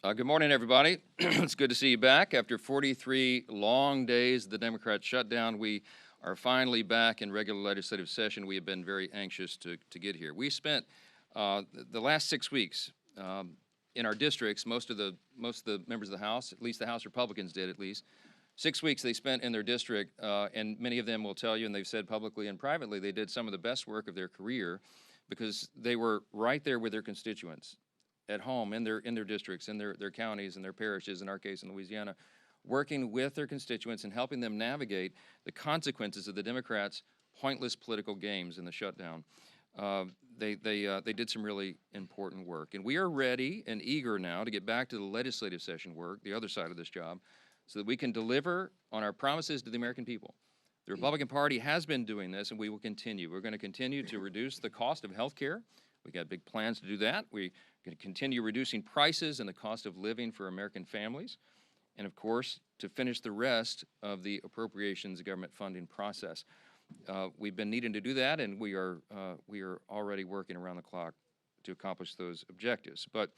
Good morning, everybody. It's good to see you back. After 43 long days, the Democrats shut down. We are finally back in regular legislative session. We have been very anxious to get here. We spent the last 6 weeks in our districts. Most of the members of the House, at least the House Republicans did, at least 6 weeks they spent in their district, and many of them will tell you, and they've said publicly and privately, they did some of the best work of their career because they were right there with their constituents at home in their districts, in their counties, and their parishes, in our case in Louisiana, working with their constituents and helping them navigate the consequences of the Democrats' pointless political games in the shutdown. They did some really important work. And we are ready and eager now to get back to the legislative session work, the other side of this job, so that we can deliver on our promises to the American people. The Republican Party has been doing this, and we will continue. We're going to continue to reduce the cost of health care. We got big plans to do that. We're going to continue reducing prices and the cost of living for American families. And of course, to finish the rest of the appropriations government funding process. We've been needing to do that, and we are already working around the clock to accomplish those objectives. But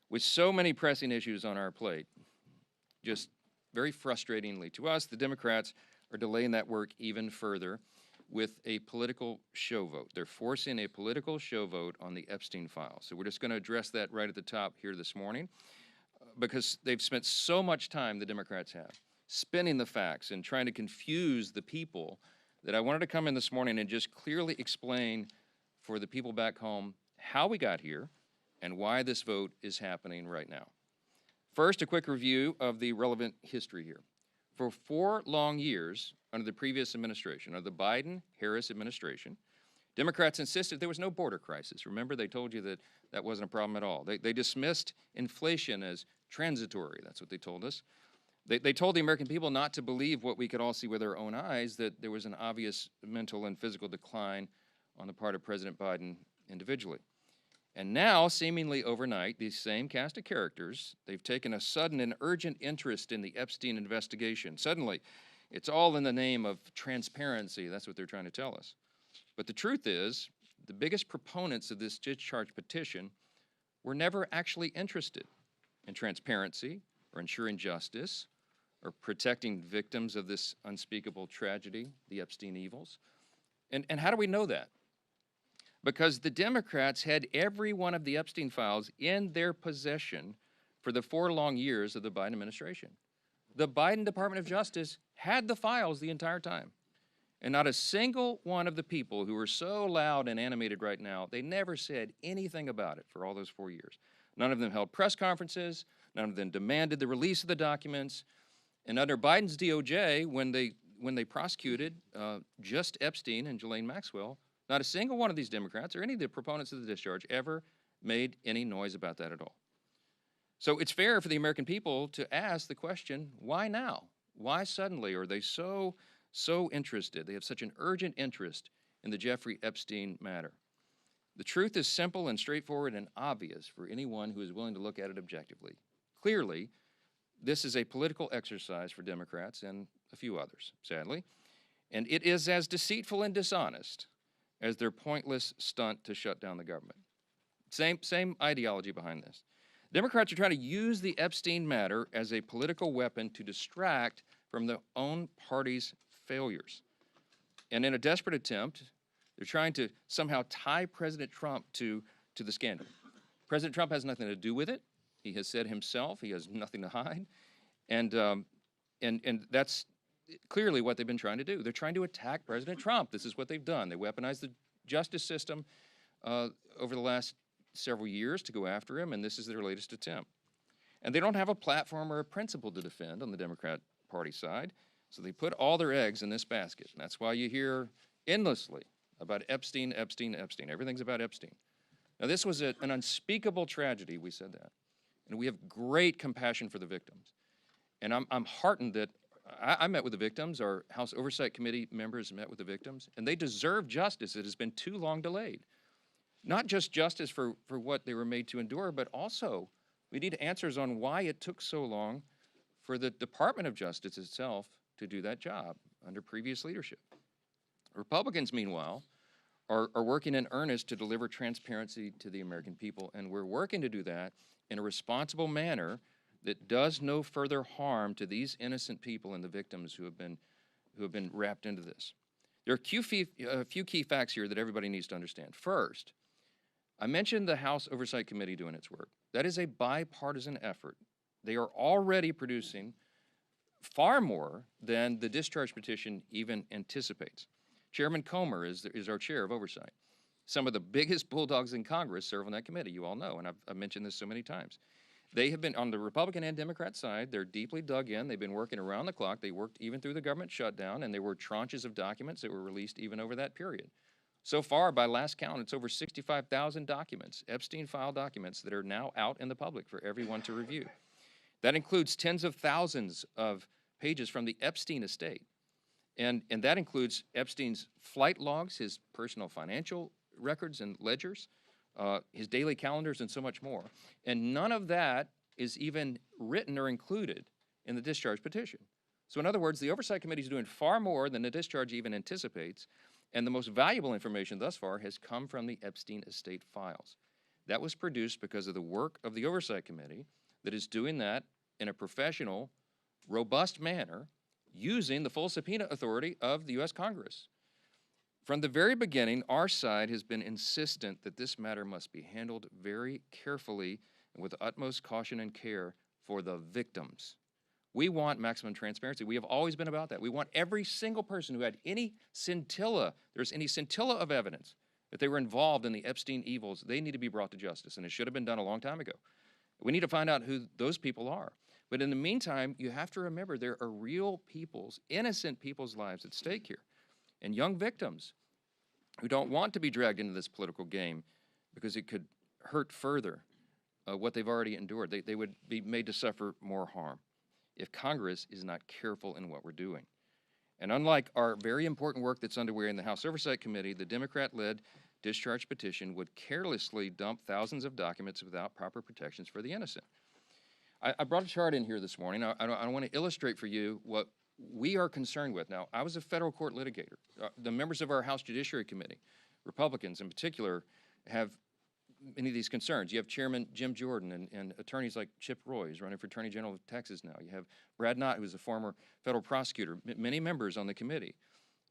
with so many pressing issues on our plate, just very frustratingly to us, the Democrats are delaying that work even further with a political show vote. They're forcing a political show vote on the Epstein files. So we're just going to address that right at the top here this morning because they've spent so much time, the Democrats have, spinning the facts and trying to confuse the people that I wanted to come in this morning and just clearly explain for the people back home how we got here and why this vote is happening right now. First, a quick review of the relevant history here. For 4 long years under the previous administration, under the Biden-Harris administration, Democrats insisted there was no border crisis. Remember, they told you that that wasn't a problem at all. They dismissed inflation as transitory. That's what they told us. They told the American people not to believe what we could all see with our own eyes, that there was an obvious mental and physical decline on the part of President Biden individually. And now, seemingly overnight, these same cast of characters, they've taken a sudden and urgent interest in the Epstein investigation. Suddenly, it's all in the name of transparency. That's what they're trying to tell us. But the truth is, the biggest proponents of this discharge petition were never actually interested in transparency or ensuring justice or protecting victims of this unspeakable tragedy, the Epstein evils. And how do we know that? Because the Democrats had every one of the Epstein files in their possession for the 4 long years of the Biden administration. The Biden Department of Justice had the files the entire time. And not a single one of the people who are so loud and animated right now, they never said anything about it for all those 4 years. None of them held press conferences. None of them demanded the release of the documents. And under Biden's DOJ, when they prosecuted just Epstein and Ghislaine Maxwell, not a single one of these Democrats or any of the proponents of the discharge ever made any noise about that at all. So it's fair for the American people to ask the question, why now? Why suddenly are they so interested? They have such an urgent interest in the Jeffrey Epstein matter. The truth is simple and straightforward and obvious for anyone who is willing to look at it objectively. Clearly, this is a political exercise for Democrats and a few others, sadly, and it is as deceitful and dishonest as their pointless stunt to shut down the government. Same ideology behind this. Democrats are trying to use the Epstein matter as a political weapon to distract from their own party's failures. And in a desperate attempt, they're trying to somehow tie President Trump to the scandal. President Trump has nothing to do with it. He has said himself he has nothing to hide. And that's clearly what they've been trying to do. They're trying to attack President Trump. This is what they've done. They weaponized the justice system over the last several years to go after him, and this is their latest attempt. And they don't have a platform or a principle to defend on the Democrat Party side, so they put all their eggs in this basket. And that's why you hear endlessly about Epstein, Epstein, Epstein. Everything's about Epstein. Now, this was an unspeakable tragedy, we said that. And we have great compassion for the victims. And I'm heartened that I met with the victims. Our House Oversight Committee members met with the victims, and they deserve justice. It has been too long delayed. Not just justice for what they were made to endure, but also we need answers on why it took so long for the Department of Justice itself to do that job under previous leadership. Republicans, meanwhile, are working in earnest to deliver transparency to the American people, and we're working to do that in a responsible manner that does no further harm to these innocent people and the victims who have been wrapped into this. There are a few key facts here that everybody needs to understand. First, I mentioned the House Oversight Committee doing its work. That is a bipartisan effort. They are already producing far more than the discharge petition even anticipates. Chairman Comer is our chair of oversight. Some of the biggest bulldogs in Congress serve on that committee, you all know, and I've mentioned this so many times. They have been, on the Republican and Democrat side, they're deeply dug in. They've been working around the clock. They worked even through the government shutdown, and there were tranches of documents that were released even over that period. So far, by last count, it's over 65,000 documents, Epstein file documents, that are now out in the public for everyone to review. That includes tens of thousands of pages from the Epstein estate. And that includes Epstein's flight logs, his personal financial records and ledgers, his daily calendars, and so much more. And none of that is even written or included in the discharge petition. So in other words, the Oversight Committee is doing far more than the discharge even anticipates, and the most valuable information thus far has come from the Epstein estate files. That was produced because of the work of the Oversight Committee that is doing that in a professional, robust manner, using the full subpoena authority of the U.S. Congress. From the very beginning, our side has been insistent that this matter must be handled very carefully and with utmost caution and care for the victims. We want maximum transparency. We have always been about that. We want every single person who had any scintilla, there's any scintilla of evidence that they were involved in the Epstein evils, they need to be brought to justice, and it should have been done a long time ago. We need to find out who those people are. But in the meantime, you have to remember there are real people's, innocent people's lives at stake here, and young victims who don't want to be dragged into this political game because it could hurt further what they've already endured. They would be made to suffer more harm if Congress is not careful in what we're doing. And unlike our very important work that's underway in the House Oversight Committee, the Democrat-led discharge petition would carelessly dump thousands of documents without proper protections for the innocent. I brought a chart in here this morning. I want to illustrate for you what we are concerned with. Now, I was a federal court litigator. The members of our House Judiciary Committee, Republicans in particular, have many of these concerns. You have Chairman Jim Jordan and attorneys like Chip Roy, who's running for Attorney General of Texas now. You have Brad Knott, who's a former federal prosecutor, many members on the committee.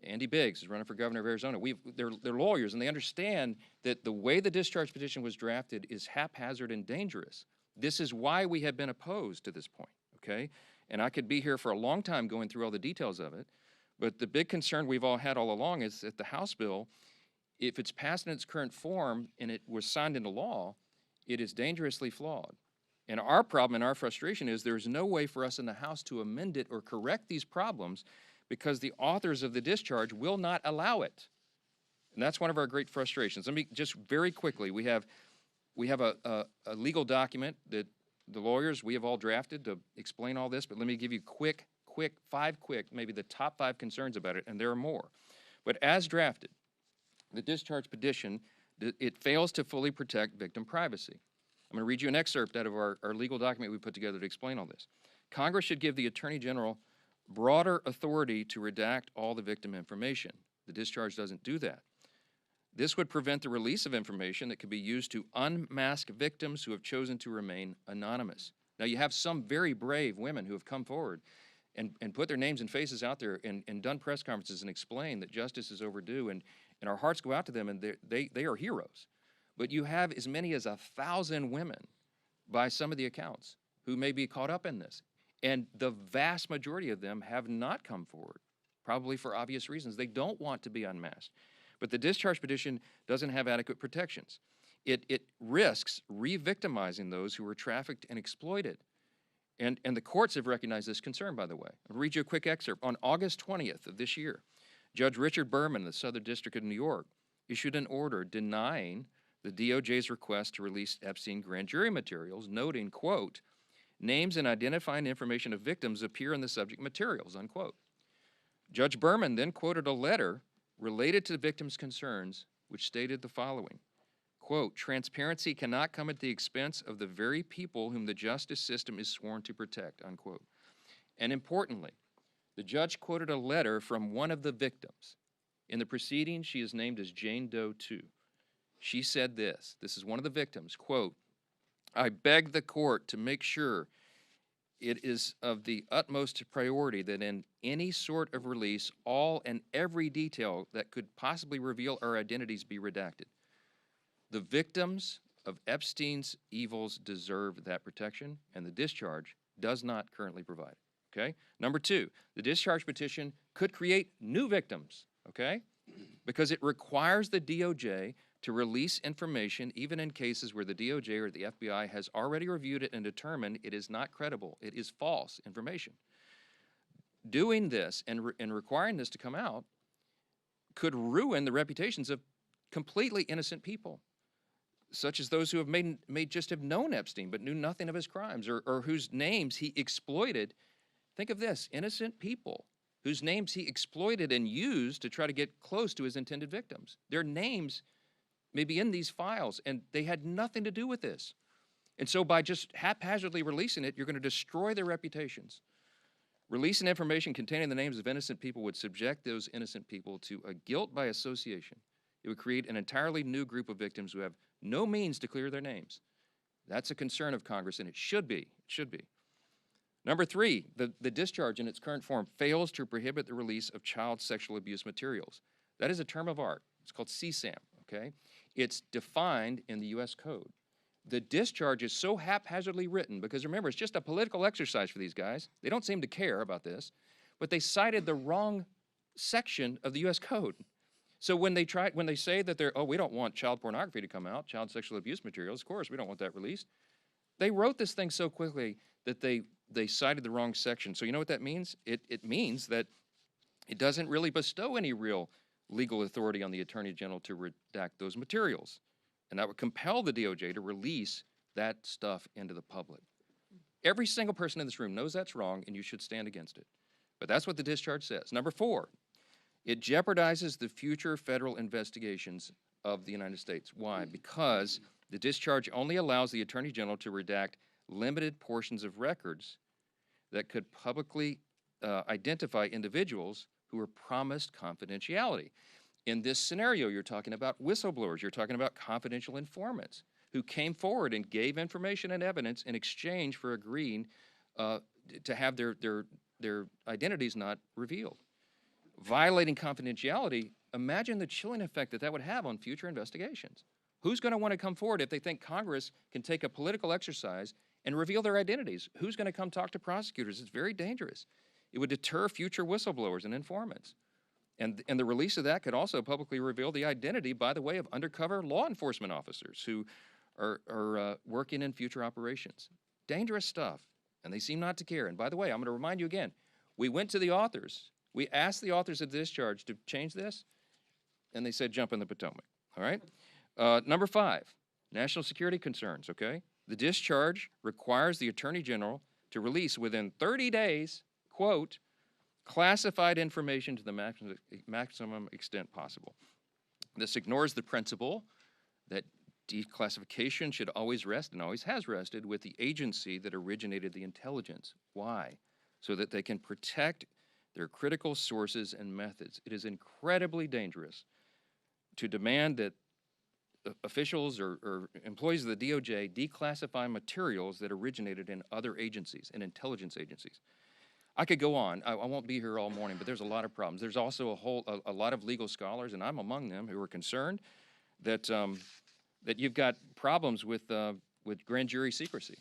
Andy Biggs is running for governor of Arizona. They're lawyers, and they understand that the way the discharge petition was drafted is haphazard and dangerous. This is why we have been opposed to this point, okay? And I could be here for a long time going through all the details of it, but the big concern we've all had all along is that the House bill, if it's passed in its current form and it was signed into law, it is dangerously flawed. And our problem and our frustration is there's no way for us in the House to amend it or correct these problems because the authors of the discharge will not allow it. And that's one of our great frustrations. Let me just very quickly, we have a legal document that the lawyers, we have all drafted to explain all this, but let me give you five quick, maybe the top 5 concerns about it, and there are more. But as drafted, the discharge petition, it fails to fully protect victim privacy. I'm going to read you an excerpt out of our legal document we put together to explain all this. Congress should give the Attorney General broader authority to redact all the victim information. The discharge doesn't do that. This would prevent the release of information that could be used to unmask victims who have chosen to remain anonymous. Now, you have some very brave women who have come forward and put their names and faces out there and done press conferences and explained that justice is overdue, and our hearts go out to them, and they are heroes. But you have as many as 1,000 women, by some of the accounts, who may be caught up in this. And the vast majority of them have not come forward, probably for obvious reasons. They don't want to be unmasked. But the discharge petition doesn't have adequate protections. It risks re-victimizing those who were trafficked and exploited. And the courts have recognized this concern, by the way. I'll read you a quick excerpt. On August 20th of this year, Judge Richard Berman of the Southern District of New York issued an order denying the DOJ's request to release Epstein grand jury materials, noting, quote, names and identifying information of victims appear in the subject materials, unquote. Judge Berman then quoted a letter related to the victims' concerns, which stated the following, quote, transparency cannot come at the expense of the very people whom the justice system is sworn to protect, unquote. And importantly, the judge quoted a letter from one of the victims, In the proceedings, she is named as Jane Doe 2. She said this is one of the victims, quote, "I beg the court to make sure it is of the utmost priority that in any sort of release, all and every detail that could possibly reveal our identities be redacted. The victims of Epstein's evils deserve that protection, and the discharge does not currently provide it." Okay? Number two, the discharge petition could create new victims, okay? Because it requires the DOJ to release information even in cases where the DOJ or the FBI has already reviewed it and determined it is not credible, it is false information. Doing this and requiring this to come out could ruin the reputations of completely innocent people, such as those who have may just have known Epstein but knew nothing of his crimes, or whose names he exploited. Think of this, innocent people whose names he exploited and used to try to get close to his intended victims. Their names may be in these files, and they had nothing to do with this. And so by just haphazardly releasing it, you're going to destroy their reputations. Releasing information containing the names of innocent people would subject those innocent people to a guilt by association. It would create an entirely new group of victims who have no means to clear their names. That's a concern of Congress, and it should be. It should be. Number three, the discharge in its current form fails to prohibit the release of child sexual abuse materials. That is a term of art. It's called CSAM, okay? It's defined in the U.S. Code. The discharge is so haphazardly written because, remember, it's just a political exercise for these guys. They don't seem to care about this, but they cited the wrong section of the U.S. Code. So when they say that we don't want child pornography to come out, child sexual abuse materials, of course, we don't want that released. They wrote this thing so quickly that they cited the wrong section. So you know what that means? It means that it doesn't really bestow any real legal authority on the Attorney General to redact those materials. And that would compel the DOJ to release that stuff into the public. Every single person in this room knows that's wrong, and you should stand against it. But that's what the discharge says. Number four, it jeopardizes the future federal investigations of the United States. Why? Because the discharge only allows the Attorney General to redact limited portions of records that could publicly identify individuals who were promised confidentiality. In this scenario, you're talking about whistleblowers, you're talking about confidential informants who came forward and gave information and evidence in exchange for agreeing to have their identities not revealed. Violating confidentiality, imagine the chilling effect that would have on future investigations. Who's going to want to come forward if they think Congress can take a political exercise and reveal their identities? Who's going to come talk to prosecutors? It's very dangerous. It would deter future whistleblowers and informants. And the release of that could also publicly reveal the identity, by the way, of undercover law enforcement officers who are working in future operations. Dangerous stuff, and they seem not to care. And by the way, I'm going to remind you again, we went to the authors. We asked the authors of the discharge to change this, and they said jump in the Potomac, all right? Number five, national security concerns, okay? The discharge requires the Attorney General to release within 30 days, quote, classified information to the maximum extent possible. This ignores the principle that declassification should always rest, and always has rested, with the agency that originated the intelligence. Why? So that they can protect their critical sources and methods. It is incredibly dangerous to demand that officials or employees of the DOJ declassify materials that originated in other agencies, in intelligence agencies. I could go on. I won't be here all morning, but there's a lot of problems. There's also a lot of legal scholars, and I'm among them, who are concerned that that you've got problems with grand jury secrecy.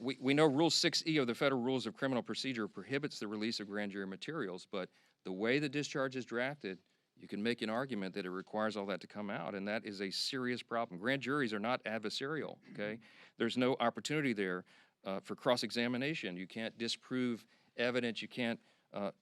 We know Rule 6E of the Federal Rules of Criminal Procedure prohibits the release of grand jury materials, but the way the discharge is drafted, you can make an argument that it requires all that to come out, and that is a serious problem. Grand juries are not adversarial, okay? There's no opportunity there for cross-examination. You can't disprove evidence. You can't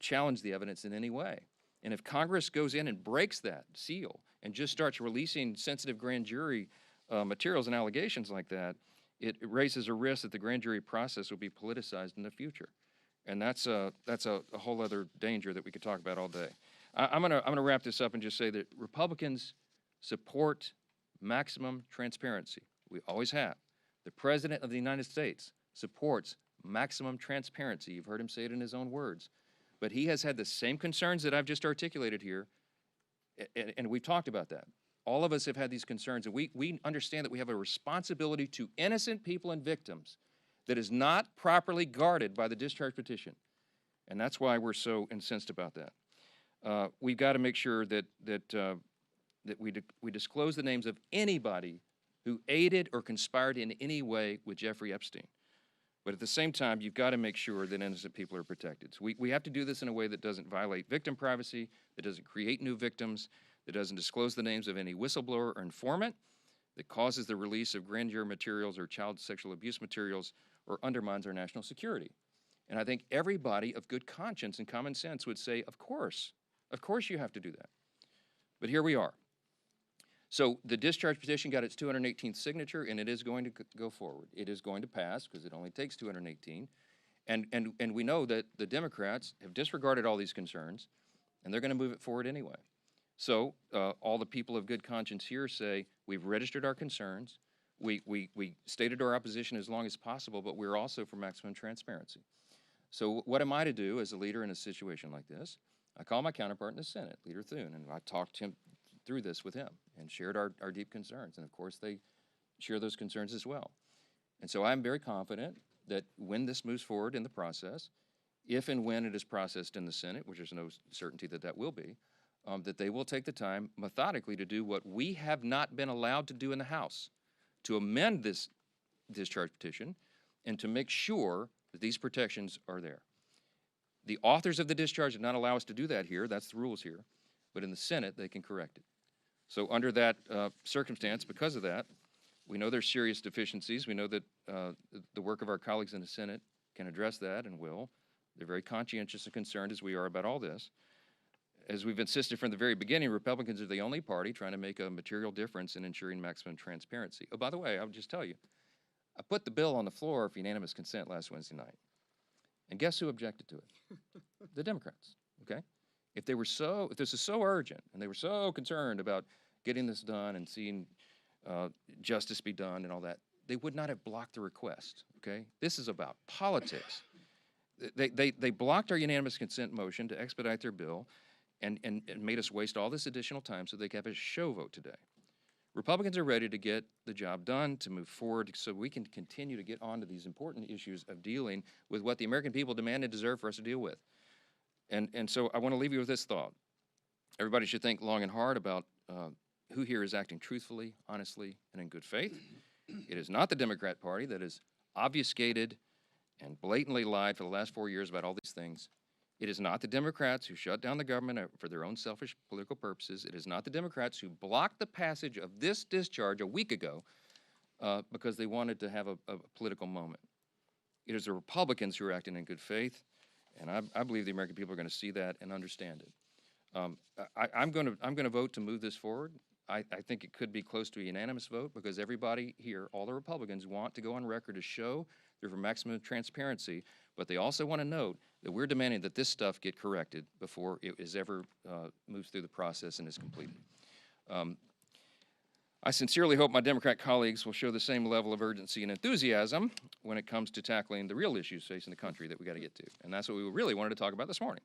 challenge the evidence in any way. And if Congress goes in and breaks that seal and just starts releasing sensitive grand jury materials and allegations like that, it raises a risk that the grand jury process will be politicized in the future. And that's a whole other danger that we could talk about all day. I'm gonna wrap this up and just say that Republicans support maximum transparency. We always have. The President of the United States supports maximum transparency. You've heard him say it in his own words. But he has had the same concerns that I've just articulated here And we've talked about that. All of us have had these concerns, and we understand that we have a responsibility to innocent people and victims that is not properly guarded by the discharge petition. And that's why we're so incensed about that. We've got to make sure that we disclose the names of anybody who aided or conspired in any way with Jeffrey Epstein. But at the same time, you've got to make sure that innocent people are protected. So we have to do this in a way that doesn't violate victim privacy, that doesn't create new victims, that doesn't disclose the names of any whistleblower or informant, that causes the release of grand jury materials or child sexual abuse materials, or undermines our national security. And I think everybody of good conscience and common sense would say, of course you have to do that. But here we are. So the discharge petition got its 218th signature, and it is going to go forward. It is going to pass because it only takes 218. And we know that the Democrats have disregarded all these concerns, and they're going to move it forward anyway. So all the people of good conscience here say, we've registered our concerns, we stated our opposition as long as possible, but we're also for maximum transparency. So what am I to do as a leader in a situation like this? I call my counterpart in the Senate, Leader Thune, and I talked him through this with him and shared our deep concerns. And of course, they share those concerns as well. And so I'm very confident that when this moves forward in the process, if and when it is processed in the Senate, which there's no certainty that that will be, that they will take the time methodically to do what we have not been allowed to do in the House, to amend this discharge petition and to make sure that these protections are there. The authors of the discharge did not allow us to do that here. That's the rules here. But in the Senate, they can correct it. So under that circumstance, because of that, we know there's serious deficiencies. We know that the work of our colleagues in the Senate can address that and will. They're very conscientious and concerned, as we are, about all this. As we've insisted from the very beginning, Republicans are the only party trying to make a material difference in ensuring maximum transparency. Oh, by the way, I'll just tell you, I put the bill on the floor for unanimous consent last Wednesday night. And guess who objected to it? The Democrats, okay? If this is so urgent and they were so concerned about getting this done and seeing justice be done and all that, they would not have blocked the request, okay? This is about politics. They blocked our unanimous consent motion to expedite their bill and made us waste all this additional time so they could have a show vote today. Republicans are ready to get the job done, to move forward so we can continue to get on to these important issues of dealing with what the American people demand and deserve for us to deal with. And so I want to leave you with this thought. Everybody should think long and hard about who here is acting truthfully, honestly, and in good faith. It is not the Democrat Party that has obfuscated and blatantly lied for the last 4 years about all these things. It is not the Democrats who shut down the government for their own selfish political purposes. It is not the Democrats who blocked the passage of this discharge a week ago because they wanted to have a political moment. It is the Republicans who are acting in good faith, and I believe the American people are going to see that and understand it. I'm going to vote to move this forward. I think it could be close to a unanimous vote because everybody here, all the Republicans, want to go on record to show they're for maximum transparency, but they also want to note that we're demanding that this stuff get corrected before it is ever moves through the process and is completed. I sincerely hope my Democrat colleagues will show the same level of urgency and enthusiasm when it comes to tackling the real issues facing the country that we got to get to. And that's what we really wanted to talk about this morning.